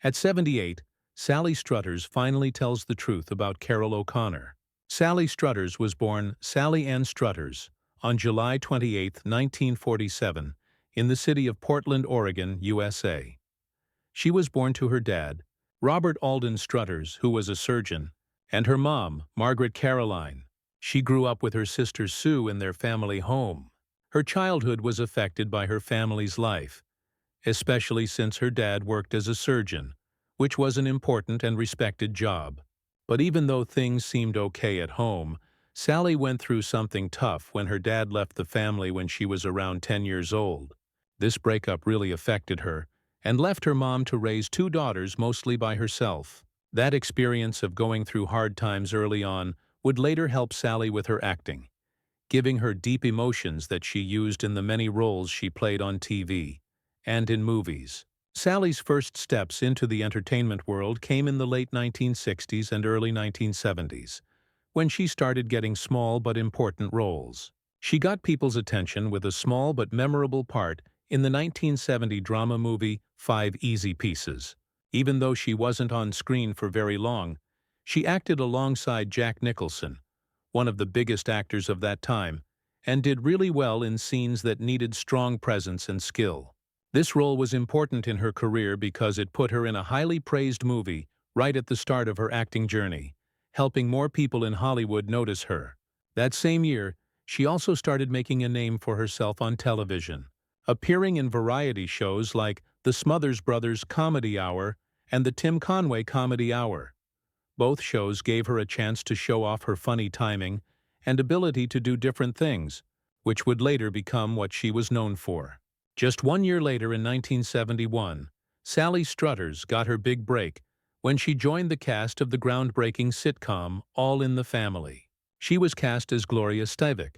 At 78, Sally Struthers finally tells the truth about Carroll O'Connor. Sally Struthers was born Sally Ann Struthers on July 28, 1947, in the city of Portland, Oregon, USA. She was born to her dad, Robert Alden Struthers, who was a surgeon, and her mom, Margaret Caroline. She grew up with her sister Sue in their family home. Her childhood was affected by her family's life, especially since her dad worked as a surgeon, which was an important and respected job. But even though things seemed okay at home, Sally went through something tough when her dad left the family when she was around 10 years old. This breakup really affected her and left her mom to raise two daughters mostly by herself. That experience of going through hard times early on would later help Sally with her acting, giving her deep emotions that she used in the many roles she played on TV and in movies. Sally's first steps into the entertainment world came in the late 1960s and early 1970s, when she started getting small but important roles. She got people's attention with a small but memorable part in the 1970 drama movie 5 Easy Pieces. Even though she wasn't on screen for very long, she acted alongside Jack Nicholson, one of the biggest actors of that time, and did really well in scenes that needed strong presence and skill. This role was important in her career because it put her in a highly praised movie right at the start of her acting journey, helping more people in Hollywood notice her. That same year, she also started making a name for herself on television, appearing in variety shows like the Smothers Brothers Comedy Hour and the Tim Conway Comedy Hour. Both shows gave her a chance to show off her funny timing and ability to do different things, which would later become what she was known for. Just 1 year later, in 1971, Sally Struthers got her big break when she joined the cast of the groundbreaking sitcom All in the Family. She was cast as Gloria Stevick,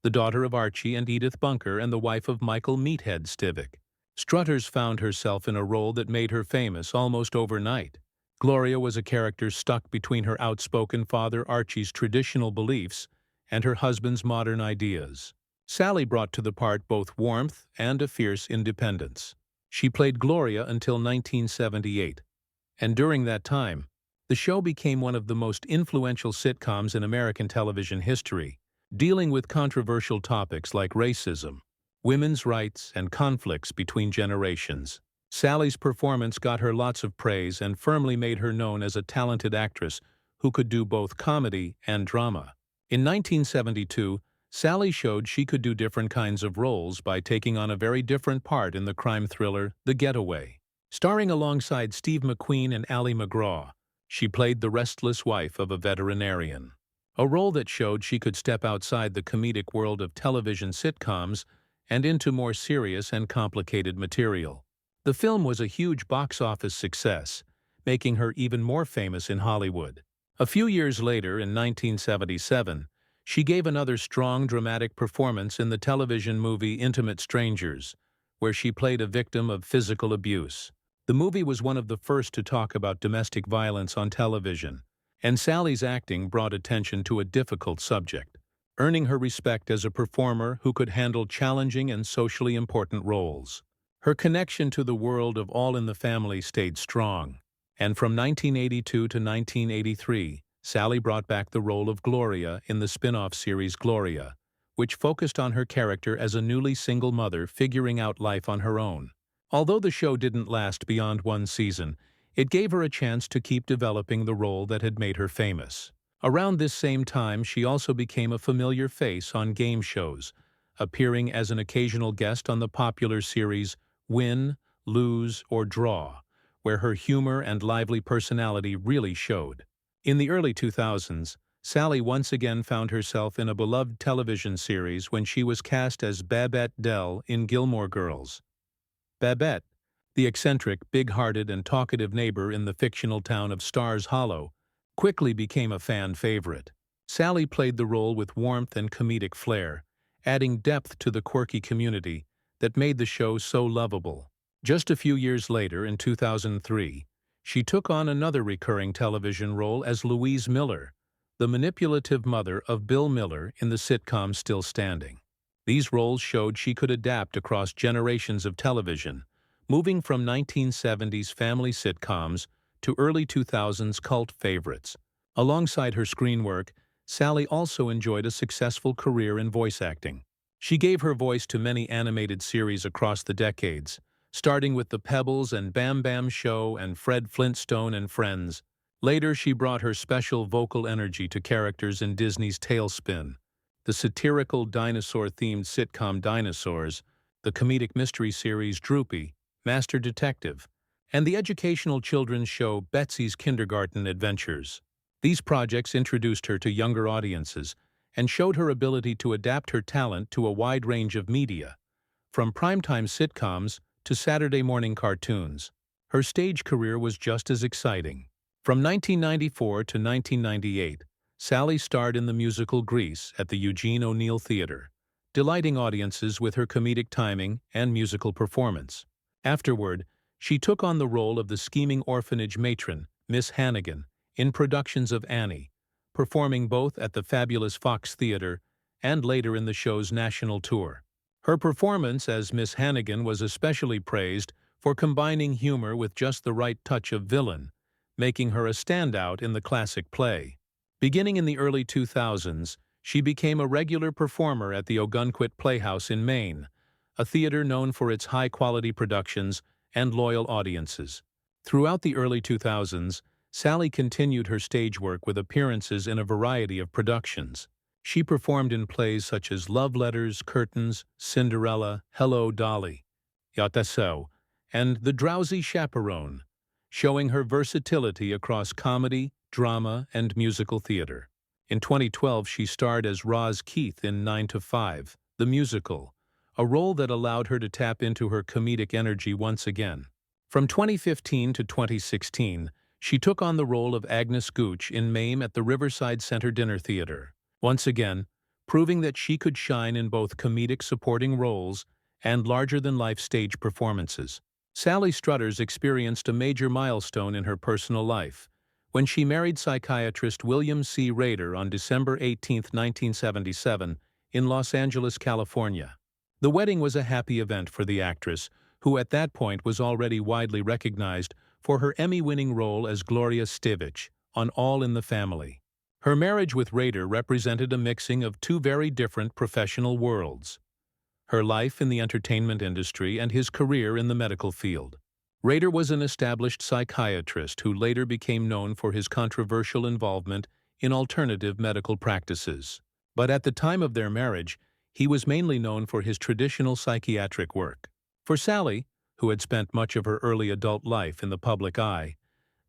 the daughter of Archie and Edith Bunker and the wife of Michael Meathead Stevick. Struthers found herself in a role that made her famous almost overnight. Gloria was a character stuck between her outspoken father Archie's traditional beliefs and her husband's modern ideas. Sally brought to the part both warmth and a fierce independence. She played Gloria until 1978, and during that time, the show became one of the most influential sitcoms in American television history, dealing with controversial topics like racism, women's rights, and conflicts between generations. Sally's performance got her lots of praise and firmly made her known as a talented actress who could do both comedy and drama. In 1972, Sally showed she could do different kinds of roles by taking on a very different part in the crime thriller The Getaway. Starring alongside Steve McQueen and Ally McGraw, she played the restless wife of a veterinarian, a role that showed she could step outside the comedic world of television sitcoms and into more serious and complicated material. The film was a huge box office success, making her even more famous in Hollywood. A few years later, in 1977, she gave another strong dramatic performance in the television movie Intimate Strangers, where she played a victim of physical abuse. The movie was one of the first to talk about domestic violence on television, and Sally's acting brought attention to a difficult subject, earning her respect as a performer who could handle challenging and socially important roles. Her connection to the world of All in the Family stayed strong, and from 1982 to 1983, Sally brought back the role of Gloria in the spin-off series Gloria, which focused on her character as a newly single mother figuring out life on her own. Although the show didn't last beyond one season, it gave her a chance to keep developing the role that had made her famous. Around this same time, she also became a familiar face on game shows, appearing as an occasional guest on the popular series Win, Lose, or Draw, where her humor and lively personality really showed. In the early 2000s, Sally once again found herself in a beloved television series when she was cast as Babette Dell in Gilmore Girls. Babette, the eccentric, big-hearted, and talkative neighbor in the fictional town of Stars Hollow, quickly became a fan favorite. Sally played the role with warmth and comedic flair, adding depth to the quirky community that made the show so lovable. Just a few years later, in 2003, she took on another recurring television role as Louise Miller, the manipulative mother of Bill Miller in the sitcom Still Standing. These roles showed she could adapt across generations of television, moving from 1970s family sitcoms to early 2000s cult favorites. Alongside her screen work, Sally also enjoyed a successful career in voice acting. She gave her voice to many animated series across the decades, starting with The Pebbles and Bam Bam Show and Fred Flintstone and Friends. Later, she brought her special vocal energy to characters in Disney's Tailspin, the satirical dinosaur-themed sitcom Dinosaurs, the comedic mystery series Droopy, Master Detective, and the educational children's show Betsy's Kindergarten Adventures. These projects introduced her to younger audiences and showed her ability to adapt her talent to a wide range of media, from primetime sitcoms to Saturday morning cartoons. Her stage career was just as exciting. From 1994 to 1998, Sally starred in the musical Grease at the Eugene O'Neill Theater, delighting audiences with her comedic timing and musical performance. Afterward, she took on the role of the scheming orphanage matron, Miss Hannigan, in productions of Annie, performing both at the fabulous Fox Theater and later in the show's national tour. Her performance as Miss Hannigan was especially praised for combining humor with just the right touch of villain, making her a standout in the classic play. Beginning in the early 2000s, she became a regular performer at the Ogunquit Playhouse in Maine, a theater known for its high-quality productions and loyal audiences. Throughout the early 2000s, Sally continued her stage work with appearances in a variety of productions. She performed in plays such as Love Letters, Curtains, Cinderella, Hello, Dolly, Yataso, and The Drowsy Chaperone, showing her versatility across comedy, drama, and musical theater. In 2012, she starred as Roz Keith in 9 to 5, the musical, a role that allowed her to tap into her comedic energy once again. From 2015 to 2016, she took on the role of Agnes Gooch in Mame at the Riverside Center Dinner Theater, once again proving that she could shine in both comedic supporting roles and larger-than-life stage performances. Sally Struthers experienced a major milestone in her personal life when she married psychiatrist William C. Rader on December 18, 1977, in Los Angeles, California. The wedding was a happy event for the actress, who at that point was already widely recognized for her Emmy-winning role as Gloria Stivich on All in the Family. Her marriage with Rader represented a mixing of two very different professional worlds: her life in the entertainment industry and his career in the medical field. Rader was an established psychiatrist who later became known for his controversial involvement in alternative medical practices. But at the time of their marriage, he was mainly known for his traditional psychiatric work. For Sally, who had spent much of her early adult life in the public eye,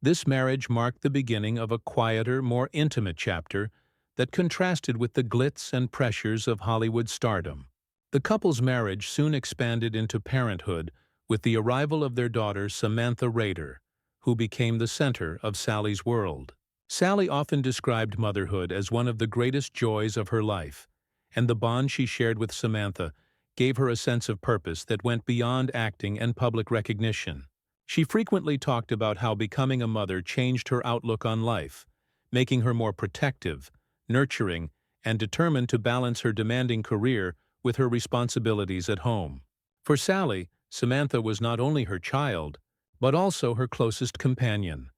this marriage marked the beginning of a quieter, more intimate chapter that contrasted with the glitz and pressures of Hollywood stardom. The couple's marriage soon expanded into parenthood with the arrival of their daughter Samantha Rader, who became the center of Sally's world. Sally often described motherhood as one of the greatest joys of her life, and the bond she shared with Samantha gave her a sense of purpose that went beyond acting and public recognition. She frequently talked about how becoming a mother changed her outlook on life, making her more protective, nurturing, and determined to balance her demanding career with her responsibilities at home. For Sally, Samantha was not only her child, but also her closest companion,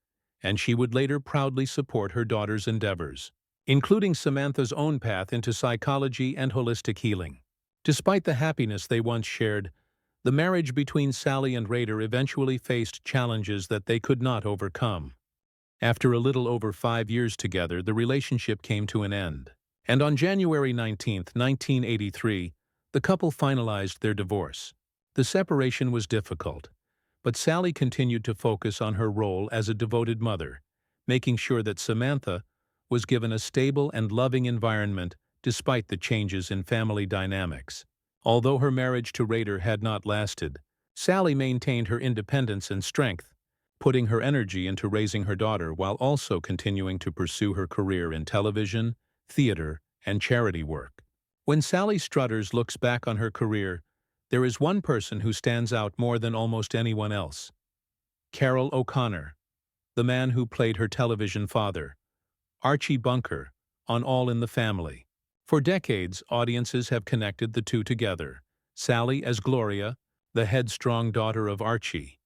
and she would later proudly support her daughter's endeavors, including Samantha's own path into psychology and holistic healing. Despite the happiness they once shared, the marriage between Sally and Rader eventually faced challenges that they could not overcome. After a little over 5 years together, the relationship came to an end. And on January 19, 1983, the couple finalized their divorce. The separation was difficult, but Sally continued to focus on her role as a devoted mother, making sure that Samantha was given a stable and loving environment despite the changes in family dynamics. Although her marriage to Rader had not lasted, Sally maintained her independence and strength, putting her energy into raising her daughter while also continuing to pursue her career in television, theater, and charity work. When Sally Struthers looks back on her career, there is one person who stands out more than almost anyone else: Carroll O'Connor, the man who played her television father, Archie Bunker, on All in the Family. For decades, audiences have connected the two together: Sally as Gloria, the headstrong daughter of Archie,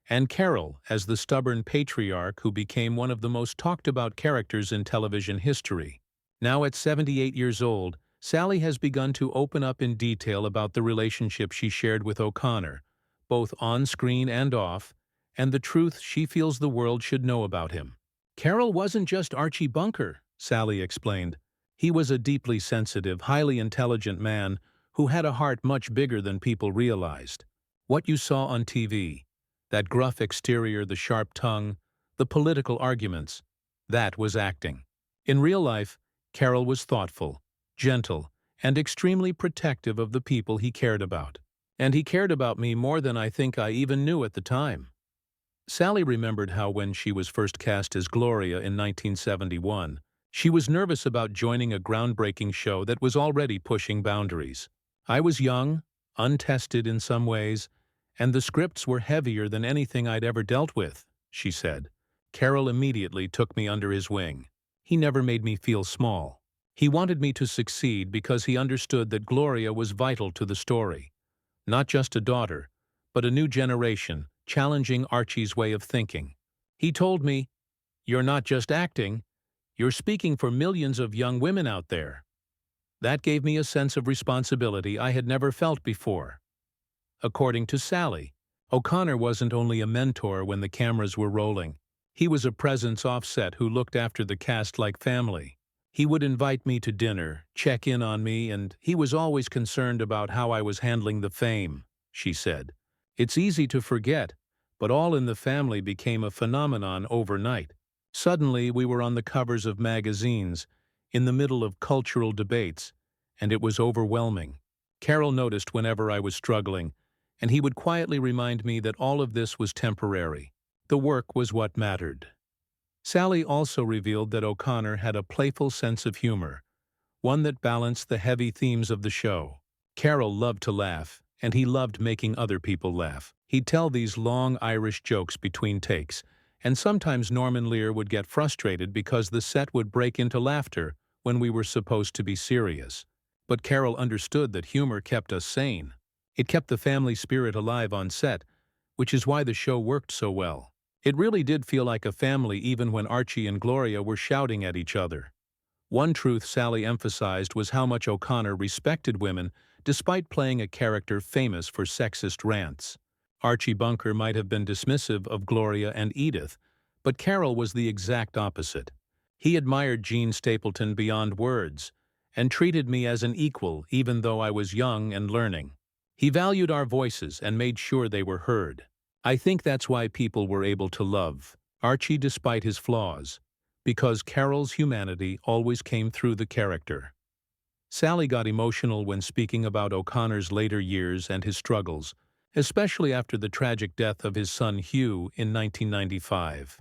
and Carroll as the stubborn patriarch who became one of the most talked-about characters in television history. Now at 78 years old, Sally has begun to open up in detail about the relationship she shared with O'Connor, both on-screen and off, and the truth she feels the world should know about him. Carroll wasn't just Archie Bunker, Sally explained. He was a deeply sensitive, highly intelligent man who had a heart much bigger than people realized. What you saw on TV, that gruff exterior, the sharp tongue, the political arguments, that was acting. In real life, Carroll was thoughtful, gentle, and extremely protective of the people he cared about. And he cared about me more than I think I even knew at the time. Sally remembered how when she was first cast as Gloria in 1971, she was nervous about joining a groundbreaking show that was already pushing boundaries. I was young, untested in some ways, and the scripts were heavier than anything I'd ever dealt with, she said. Carroll immediately took me under his wing. He never made me feel small. He wanted me to succeed because he understood that Gloria was vital to the story. Not just a daughter, but a new generation, challenging Archie's way of thinking. He told me, "You're not just acting, you're speaking for millions of young women out there." That gave me a sense of responsibility I had never felt before. According to Sally, O'Connor wasn't only a mentor when the cameras were rolling. He was a presence off-set who looked after the cast like family. He would invite me to dinner, check in on me, and he was always concerned about how I was handling the fame, she said. It's easy to forget, but All in the Family became a phenomenon overnight. Suddenly, we were on the covers of magazines, in the middle of cultural debates, and it was overwhelming. Carroll noticed whenever I was struggling, and he would quietly remind me that all of this was temporary. The work was what mattered. Sally also revealed that O'Connor had a playful sense of humor, one that balanced the heavy themes of the show. Carroll loved to laugh, and he loved making other people laugh. He'd tell these long Irish jokes between takes, and sometimes Norman Lear would get frustrated because the set would break into laughter when we were supposed to be serious. But Carroll understood that humor kept us sane. It kept the family spirit alive on set, which is why the show worked so well. It really did feel like a family even when Archie and Gloria were shouting at each other. One truth Sally emphasized was how much O'Connor respected women despite playing a character famous for sexist rants. Archie Bunker might have been dismissive of Gloria and Edith, but Carroll was the exact opposite. He admired Jean Stapleton beyond words, and treated me as an equal even though I was young and learning. He valued our voices and made sure they were heard. I think that's why people were able to love Archie despite his flaws, because Carroll's humanity always came through the character. Sally got emotional when speaking about O'Connor's later years and his struggles, especially after the tragic death of his son Hugh in 1995.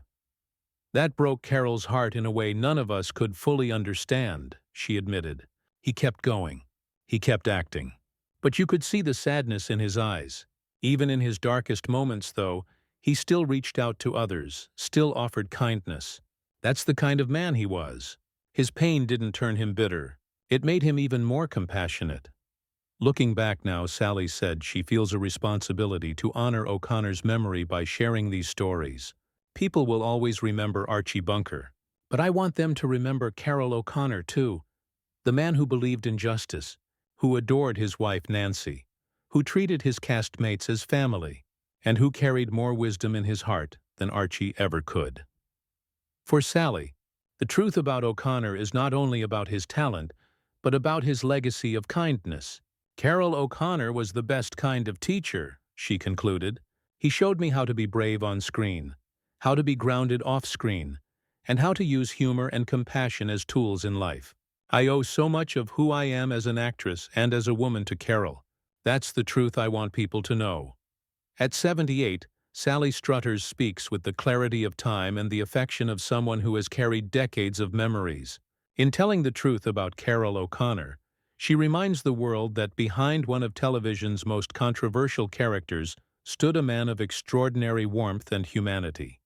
That broke Carroll's heart in a way none of us could fully understand, she admitted. He kept going. He kept acting. But you could see the sadness in his eyes. Even in his darkest moments, though, he still reached out to others, still offered kindness. That's the kind of man he was. His pain didn't turn him bitter. It made him even more compassionate. Looking back now, Sally said she feels a responsibility to honor O'Connor's memory by sharing these stories. People will always remember Archie Bunker, but I want them to remember Carroll O'Connor, too. The man who believed in justice, who adored his wife Nancy, who treated his castmates as family, and who carried more wisdom in his heart than Archie ever could. For Sally, the truth about O'Connor is not only about his talent, but about his legacy of kindness. Carroll O'Connor was the best kind of teacher, she concluded. He showed me how to be brave on screen, how to be grounded off-screen, and how to use humor and compassion as tools in life. I owe so much of who I am as an actress and as a woman to Carroll. That's the truth I want people to know. At 78, Sally Struthers speaks with the clarity of time and the affection of someone who has carried decades of memories. In telling the truth about Carroll O'Connor, she reminds the world that behind one of television's most controversial characters stood a man of extraordinary warmth and humanity.